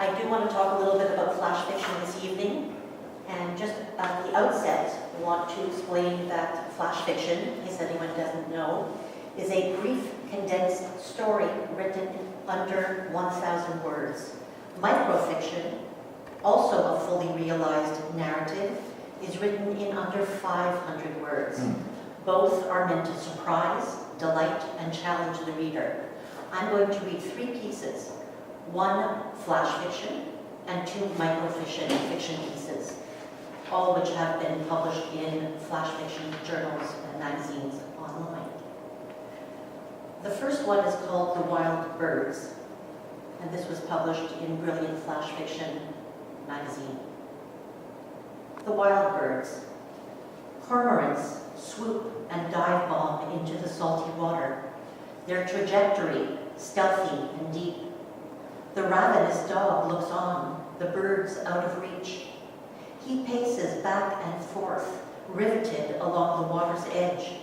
I do want to talk a little bit about flash fiction this evening, and just at the outset, I want to explain that flash fiction, in case anyone doesn't know, is a brief, condensed story written under 1,000 words. Microfiction, also a fully realized narrative, is written in under 500 words. Both are meant to surprise, delight, and challenge the reader. I'm going to read 3 pieces, 1 flash fiction and 2 microfiction fiction pieces, all which have been published in flash fiction journals and magazines online. The first one is called The Wild Birds, and this was published in Brilliant Flash Fiction magazine. The Wild Birds. Cormorants swoop and dive bomb into the salty water, their trajectory stealthy and deep. The ravenous dog looks on, the birds out of reach. He paces back and forth, riveted along the water's edge.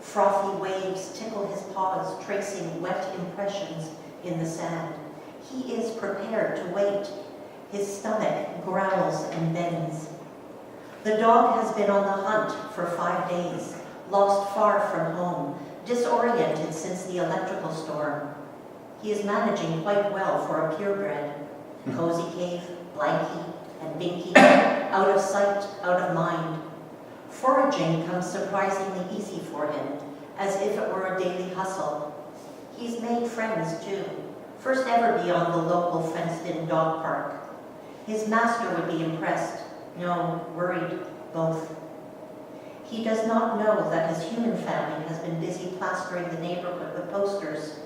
Frothy waves tickle his paws, tracing wet impressions in the sand. He is prepared to wait. His stomach growls and bends. The dog has been on the hunt for 5 days, lost far from home, disoriented since the electrical storm. He is managing quite well for a purebred. Cozy cave, blankie, and binky, out of sight, out of mind. Foraging comes surprisingly easy for him, as if it were a daily hustle. He's made friends too, first ever beyond the local fenced-in dog park. His master would be impressed, no, worried, both. He does not know that his human family has been busy plastering the neighborhood with posters,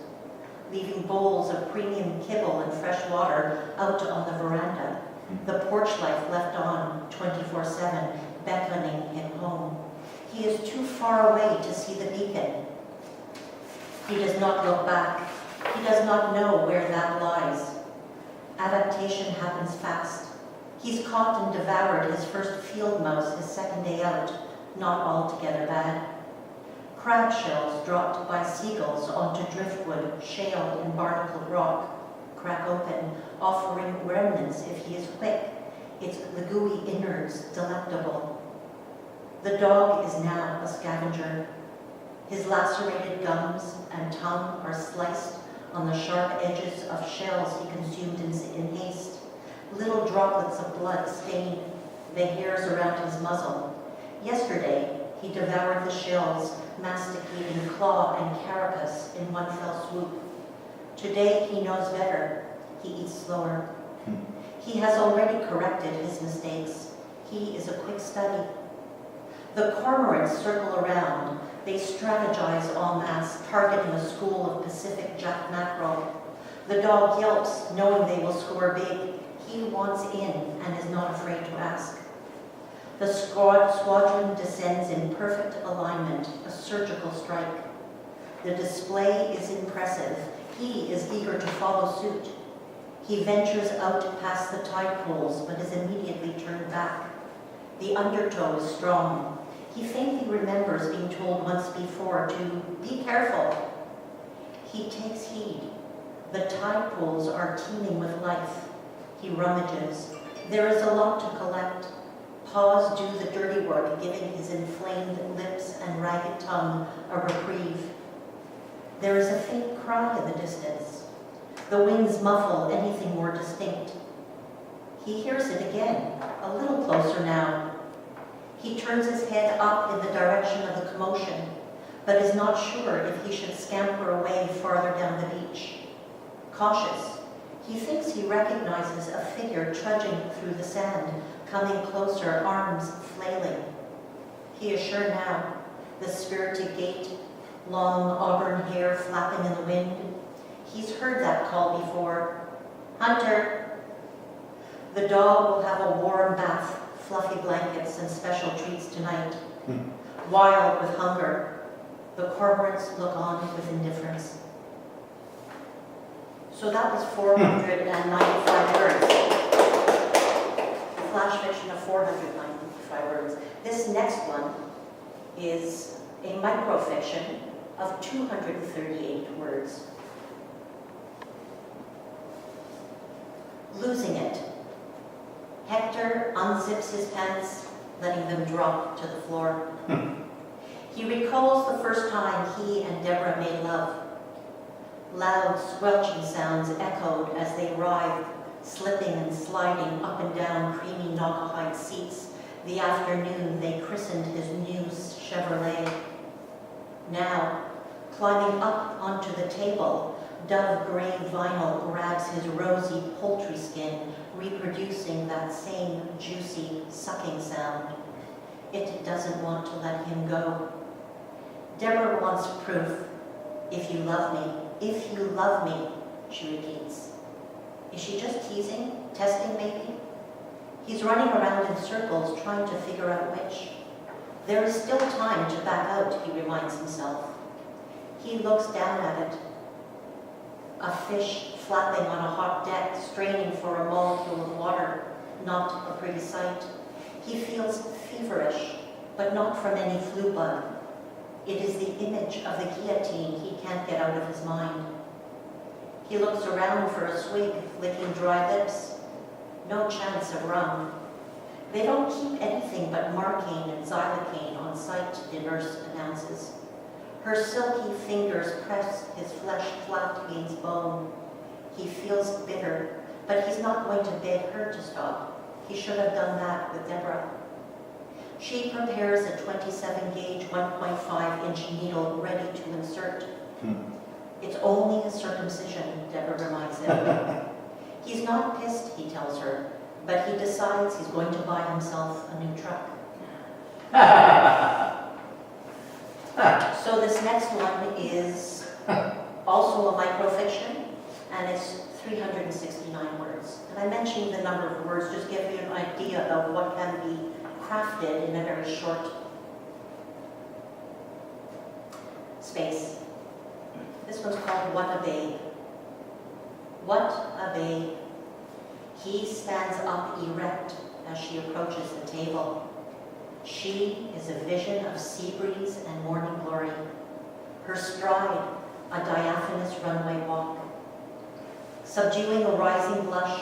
leaving bowls of premium kibble and fresh water out on the veranda, the porch light left on 24/7, beckoning him home. He is too far away to see the beacon. He does not look back. He does not know where that lies. Adaptation happens fast. He's caught and devoured his first field mouse his second day out, not altogether bad. Crab shells dropped by seagulls onto driftwood, shale and barnacled rock, crack open, offering remnants if he is quick, its the gooey innards delectable. The dog is now a scavenger. His lacerated gums and tongue are sliced on the sharp edges of shells he consumed in haste. Little droplets of blood stain the hairs around his muzzle. Yesterday, he devoured the shells, masticating claw and carapace in one fell swoop. Today, he knows better. He eats slower. He has already corrected his mistakes. He is a quick study. The cormorants circle around. They strategize en masse, targeting a school of Pacific jack mackerel. The dog yelps, knowing they will score big. He wants in and is not afraid to ask. The squadron descends in perfect alignment, a surgical strike. The display is impressive. He is eager to follow suit. He ventures out past the tide pools, but is immediately turned back. The undertow is strong. He faintly remembers being told once before to be careful. He takes heed. The tide pools are teeming with life. He rummages. There is a lot to collect. Paws do the dirty work, giving his inflamed lips and ragged tongue a reprieve. There is a faint cry in the distance. The winds muffle anything more distinct. He hears it again, a little closer now. He turns his head up in the direction of the commotion, but is not sure if he should scamper away farther down the beach. Cautious, he thinks he recognizes a figure trudging through the sand, coming closer, arms flailing. He is sure now, the spirited gait, long auburn hair flapping in the wind. He's heard that call before. Hunter! The dog will have a warm bath, fluffy blankets, and special treats tonight. Wild with hunger, the cormorants look on with indifference. So that was 495 words. A flash fiction of 495 words. This next one is a microfiction of 238 words. losing it. Hector unzips his pants, letting them drop to the floor. He recalls the first time he and Deborah made love. Loud squelching sounds echoed as they writhed, slipping and sliding up and down creamy Naugahyde seats the afternoon they christened his new Chevrolet. Now, climbing up onto the table, dove gray vinyl grabs his rosy poultry skin, reproducing that same juicy sucking sound. It doesn't want to let him go. Deborah wants proof. If you love me, she repeats. Is she just teasing, testing maybe? He's running around in circles trying to figure out which. There is still time to back out, he reminds himself. He looks down at it. A fish flapping on a hot deck, straining for a molecule of water, not a pretty sight. He feels feverish, but not from any flu bug. It is the image of the guillotine he can't get out of his mind. He looks around for a swig, licking dry lips. No chance of rum. They don't keep anything but Marcaine and Xylocaine on site, the nurse announces. Her silky fingers press his flesh flat against bone. He feels bitter, but he's not going to beg her to stop. He should have done that with Deborah. She prepares a 27-gauge, 1.5-inch needle ready to insert. It's only a circumcision, Deborah reminds him. He's not pissed, he tells her, but he decides he's going to buy himself a new truck. So this next one is also a microfiction, and it's 369 words. And I mentioned the number of words just to give you an idea of what can be crafted in a very short space. This one's called What a Babe. What a babe. He stands up erect as she approaches the table. She is a vision of sea breeze and morning glory. Her stride, a diaphanous runway walk. Subduing a rising blush,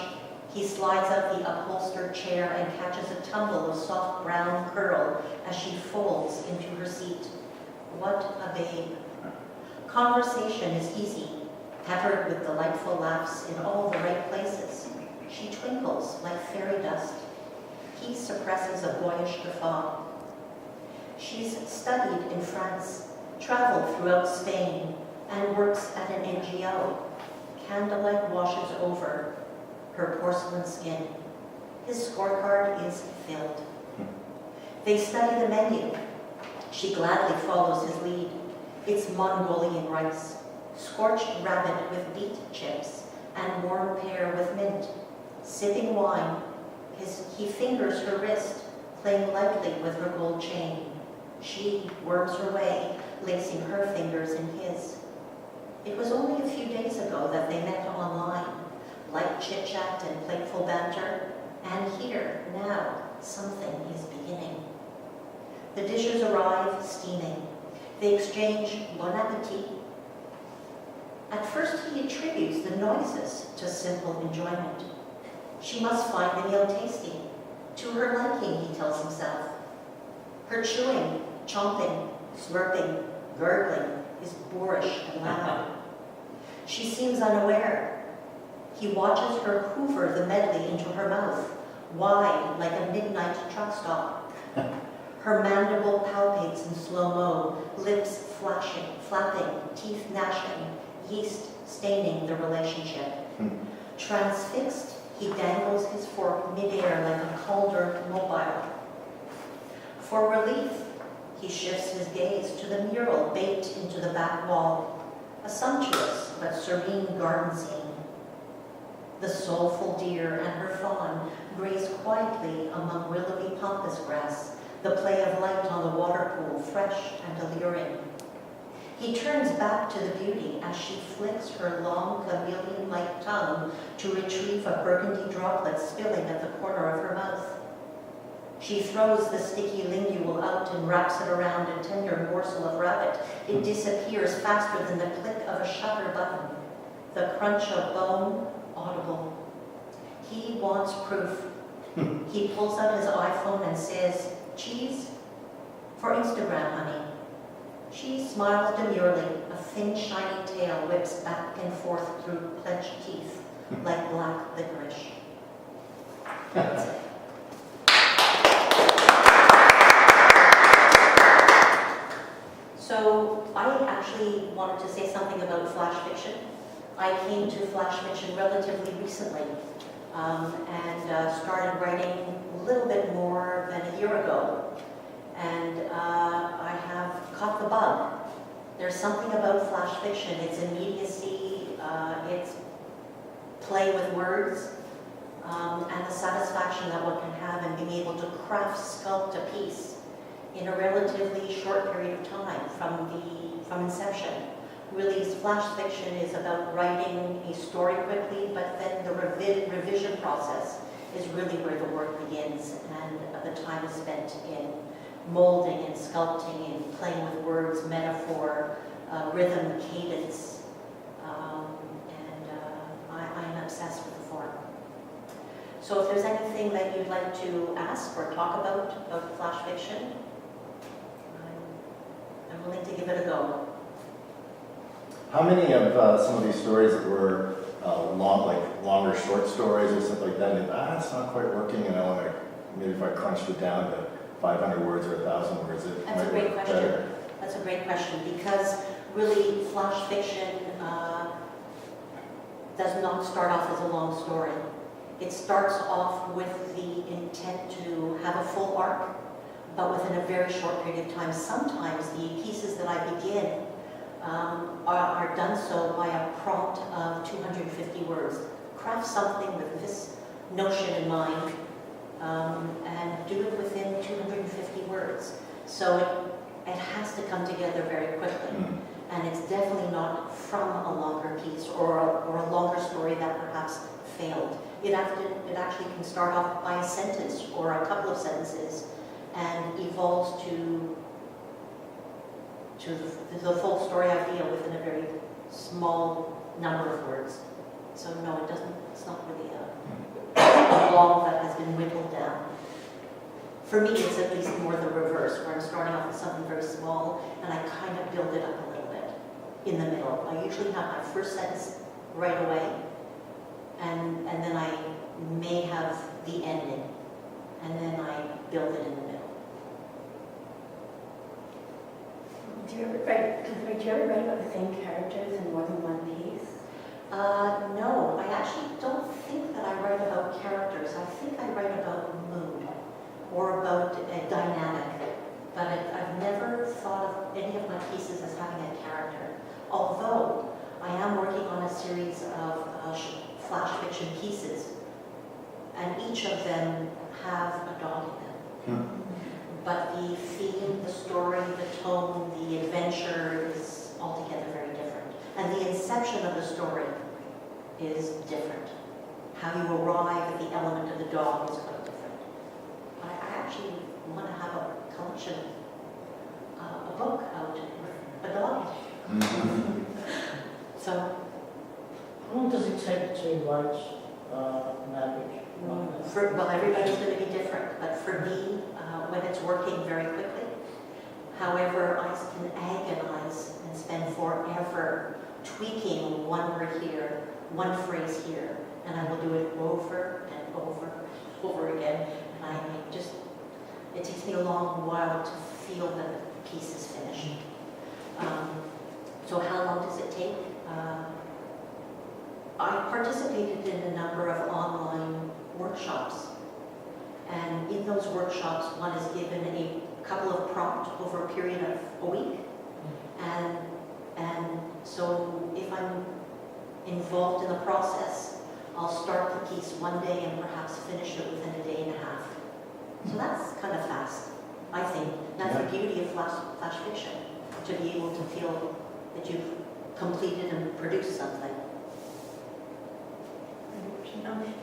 he slides up the upholstered chair and catches a tumble of soft brown curl as she folds into her seat. What a babe. Conversation is easy, peppered with delightful laughs in all the right places. She twinkles like fairy dust. He suppresses a boyish guffaw. She's studied in France, traveled throughout Spain, and works at an NGO. Candlelight washes over her porcelain skin. His scorecard is filled. They study the menu. She gladly follows his lead. It's Mongolian rice, scorched rabbit with beet chips, and warm pear with mint. Sipping wine, he fingers her wrist, playing lightly with her gold chain. She worms her way, lacing her fingers in his. It was only a few days ago that they met online, light chit-chat and playful banter, and here, now, something is beginning. The dishes arrive steaming. They exchange bon appetit. At first, he attributes the noises to simple enjoyment. She must find the meal tasty. To her liking, he tells himself. Her chewing, chomping, slurping, gurgling is boorish and loud. She seems unaware. He watches her hoover the medley into her mouth, wide like a midnight truck stop. Her mandible palpates in slow-mo, lips flashing, flapping, teeth gnashing, yeast staining the relationship. Transfixed, he dangles his fork midair like a calder mobile. For relief, he shifts his gaze to the mural baked into the back wall, a sumptuous but serene garden scene. The soulful deer and her fawn graze quietly among willowy pampas grass, the play of light on the water pool fresh and alluring. He turns back to the beauty as she flicks her long chameleon-like tongue to retrieve a burgundy droplet spilling at the corner of her mouth. She throws the sticky lingual out and wraps it around a tender morsel of rabbit. It disappears faster than the click of a shutter button. The crunch of bone, audible. wants proof. He pulls out his iPhone and says, "Cheese? For Instagram, honey." She smiles demurely. A thin, shiny tail whips back and forth through clenched teeth like black licorice. That's it. So I actually wanted to say something about flash fiction. I came to flash fiction relatively recently and started writing a little bit more than a year ago. And I have caught the bug. There's something about flash fiction. It's immediacy, it's play with words, and the satisfaction that one can have in being able to craft, sculpt a piece in a relatively short period of time from inception. Really, flash fiction is about writing a story quickly, but then the revision process is really where the work begins, and the time is spent in molding and sculpting and playing with words, metaphor, rhythm, cadence, I'm obsessed with the form. So if there's anything that you'd like to ask or talk about flash fiction, I'm willing to give it a go. How many of some of these stories that were longer short stories or something like that, it's not quite working, maybe if I crunched it down to 500 words or 1,000 words, it That's a great question. Better. That's a great question, because really flash fiction does not start off as a long story. It starts off with the intent to have a full arc, but within a very short period of time. Sometimes the pieces that I begin are done so by a prompt of 250 words. Craft something with this notion in mind, and do it within 250 words. So it has to come together very quickly. And it's definitely not from a longer piece or a longer story that perhaps failed. It actually can start off by a sentence or a couple of sentences and evolves to the full story idea within a very small number of words. So no, it's not really a long that has been whittled down. For me, it's at least more the reverse, where I'm starting off with something very small and I kind of build it up a little bit in the middle. I usually have my first sentence right away, and then I may have the ending, and then I build it in the middle. Do you ever write about the same characters in more than one piece? No, I actually don't think that I write about characters. I think I write about mood or about a dynamic, but I've never thought of any of my pieces as having a character. Although I am working on a series of flash fiction pieces, and each of them have a dog in them. But the theme, the story, the tone, the adventure is altogether very different. And the inception of the story is different. How you arrive at the element of the dog is quite different. I actually want to have a collection, a book out with a dog. So, how long does it take to write an average? well, everybody's going to be different, but for me, when it's working very quickly, however, I can agonize and spend forever tweaking one word here, one phrase here, and I will do it over and over and over again, and it takes me a long while to feel that the piece is finished. So how long does it take? I participated in a number of online workshops, and in those workshops one is given a couple of prompts over a period of a week, and so if I'm involved in the process, I'll start the piece one day and perhaps finish it within a day and a half. So that's kind of fast, I think. That's the beauty of flash fiction, to be able to feel that you've completed and produced something.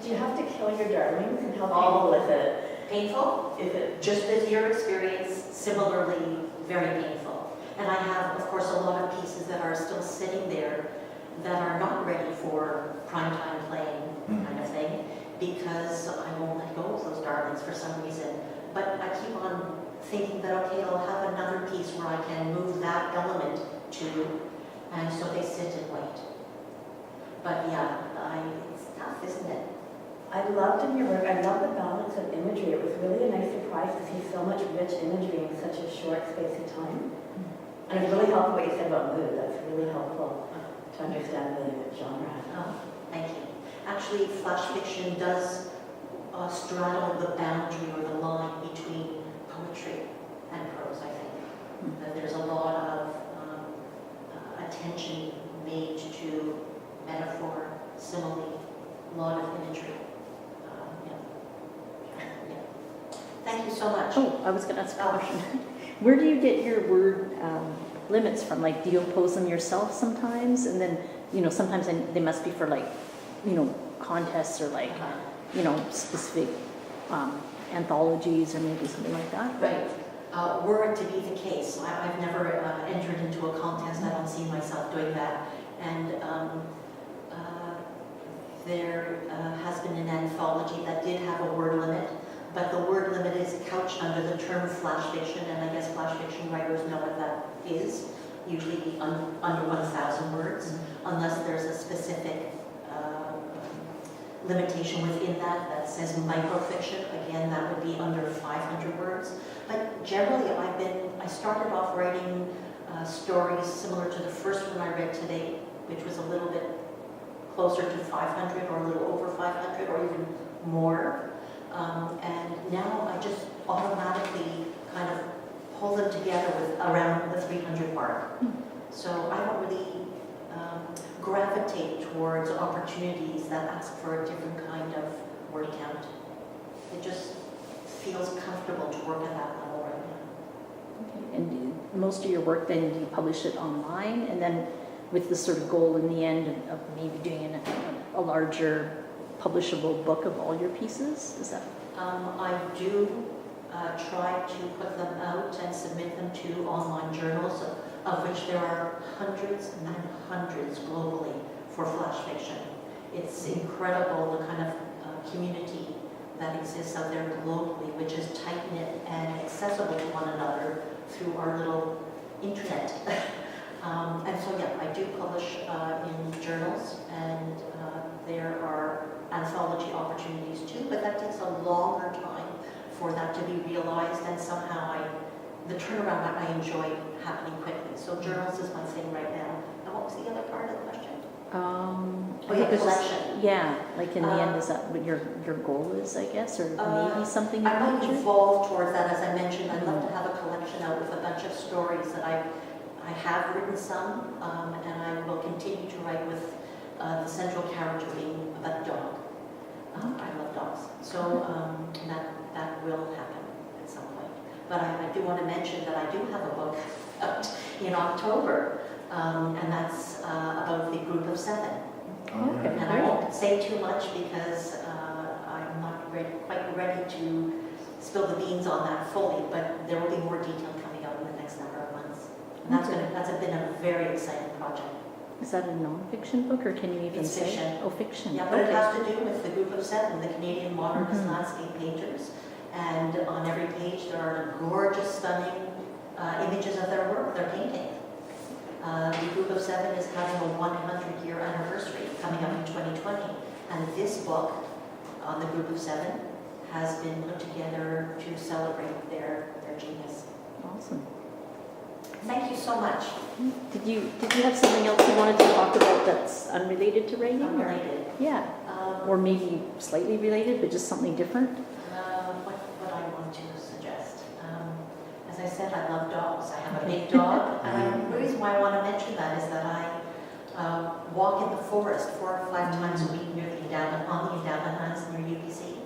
Do you have to kill your darlings, and how Oh. painful is it? Painful? Is it? Just as your experience, similarly very painful. And I have, of course, a lot of pieces that are still sitting there that are not ready for primetime playing kind of thing, because I won't let go of those darlings for some reason. But I keep on thinking that, okay, I'll have another piece where I can move that element to, and so they sit and wait. But yeah, it's tough, isn't it? I loved in your work, I love the balance of imagery. It was really a nice surprise to see so much rich imagery in such a short space of time. And it's really helpful what you said about mood. That's really helpful to understand the genre. Oh, thank you. Actually, flash fiction does straddle the boundary or the line between poetry and prose, I think. That there's a lot of attention made to metaphor, simile, a lot of imagery. Yeah. Thank you so much. Oh, I was going to ask a question. Where do you get your word limits from? Like, do you impose them yourself sometimes? And then, sometimes they must be for like, contests or like, specific anthologies or maybe something like that. Right. Were it to be the case, I've never entered into a contest. I don't see myself doing that. And there has been an anthology that did have a word limit, but the word limit is couched under the term flash fiction, and I guess flash fiction writers know what that is, usually under 1,000 words, unless there's a specific limitation within that says microfiction. Again, that would be under 500 words. But generally, I started off writing stories similar to the first one I read today, which was a little bit closer to 500 or a little over 500 or even more. And now I just automatically kind of pull them together with around the 300 mark. So I don't really gravitate towards opportunities that ask for a different kind of word count. It just feels comfortable to work at that level right now. Okay. And most of your work then, do you publish it online? And then with the sort of goal in the end of maybe doing a larger publishable book of all your pieces? Is that? I do try to put them out and submit them to online journals, of which there are hundreds and hundreds globally for flash fiction. It's incredible the kind of community that exists out there globally, which is tight-knit and accessible to one another through our little internet. And so, yeah, I do publish in journals, and there are anthology opportunities too, but that takes a longer time for that to be realized, and somehow the turnaround I enjoy happening quickly. So journals is my thing right now. And what was the other part of the question? I think it's just- collection. Yeah, like in the end, is that what your goal is, I guess, or maybe something in I the might future? evolve towards that. As I mentioned, I'd love to have a collection out with a bunch of stories that I have written some, and I will continue to write with the central character being a dog. I love dogs. So that will happen at some point. But I do want to mention that I do have a book out in October, and that's about the group of 7. Okay. And I won't say too much because I'm not quite ready to spill the beans on that fully, but there will be more detail coming out in the next number of months. And that's been a very exciting project. Is that a non-fiction book, or can you even It's say? fiction. Oh, fiction. Yeah, but it Okay. has to do with the group of 7, the Canadian modernist Mhm. landscape painters. And on every page there are gorgeous, stunning images of their work, their painting. The group of 7 is having a 100-year anniversary coming up in 2020. And this book on the group of 7 has been put together to celebrate their genius. Awesome. Thank you so much. Did you have something else you wanted to talk about that's unrelated to writing? or- Unrelated. Yeah, or maybe slightly related, but just something different? What I want to suggest. As I said, I love dogs. I have a big dog. The reason why I want to mention that is that I walk in the forest 4 or 5 times a week near on the endowment lands near UBC.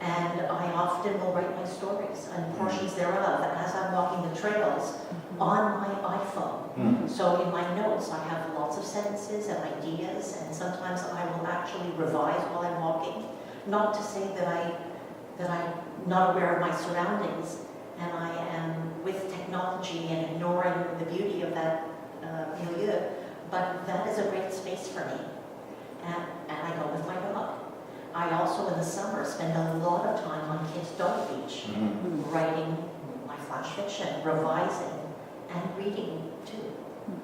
And I often will write my stories and portions thereof as I'm walking the trails on my iPhone. So in my notes, I have lots of sentences and ideas, and sometimes I will actually revise while I'm walking. Not to say that I'm not aware of my surroundings, and I am with technology and ignoring the beauty of that milieu, but that is a great space for me. And I go with my dog. I also also in the summer spend a lot of time on Kids Dog Beach, Mhm. writing my flash fiction, revising, and reading too.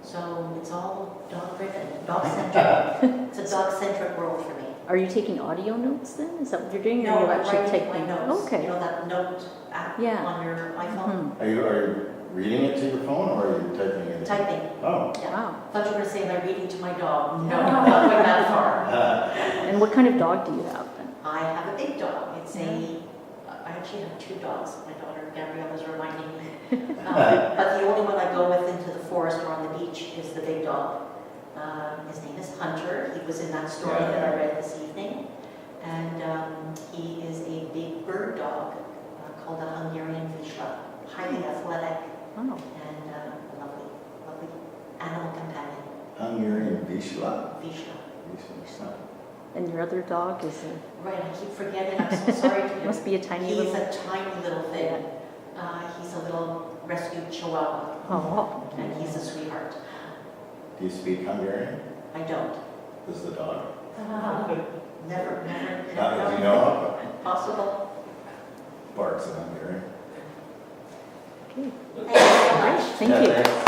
So it's all dog-driven, dog-centric. It's a dog-centric world for me. Are you taking audio notes then? Is that what you're doing? Or No, you're I'm actually writing my typing? notes. Okay. You know that note app Yeah. on your iPhone? Mhm. Are you reading it to your phone or are you typing it? Typing. Oh. Yeah. Wow. Thought you were going to say, am I reading to my dog? No, not going that far. And what kind of dog do you have then? I have a big dog. I actually have two dogs. My daughter Gabrielle is reminding me. But the only one I go with into the forest or on the beach is the big dog. His name is Hunter. He was in that story that I read this evening. And he is a big bird dog called a Hungarian Vizsla. Highly athletic Oh, and lovely, lovely animal companion. Hungarian Vizsla. Vizsla. Vizsla. and your other dog is a, Right, I keep forgetting. I'm so sorry to him. must be a tiny He's little. a tiny little thing. He's a little rescued chihuahua, Oh, and he's a sweetheart. Do you speak Hungarian? I don't. Does the dog? Never, Not that you know of, Possible. but barks in Hungarian. okay. Thank you so much. Thank you. Yeah, thanks.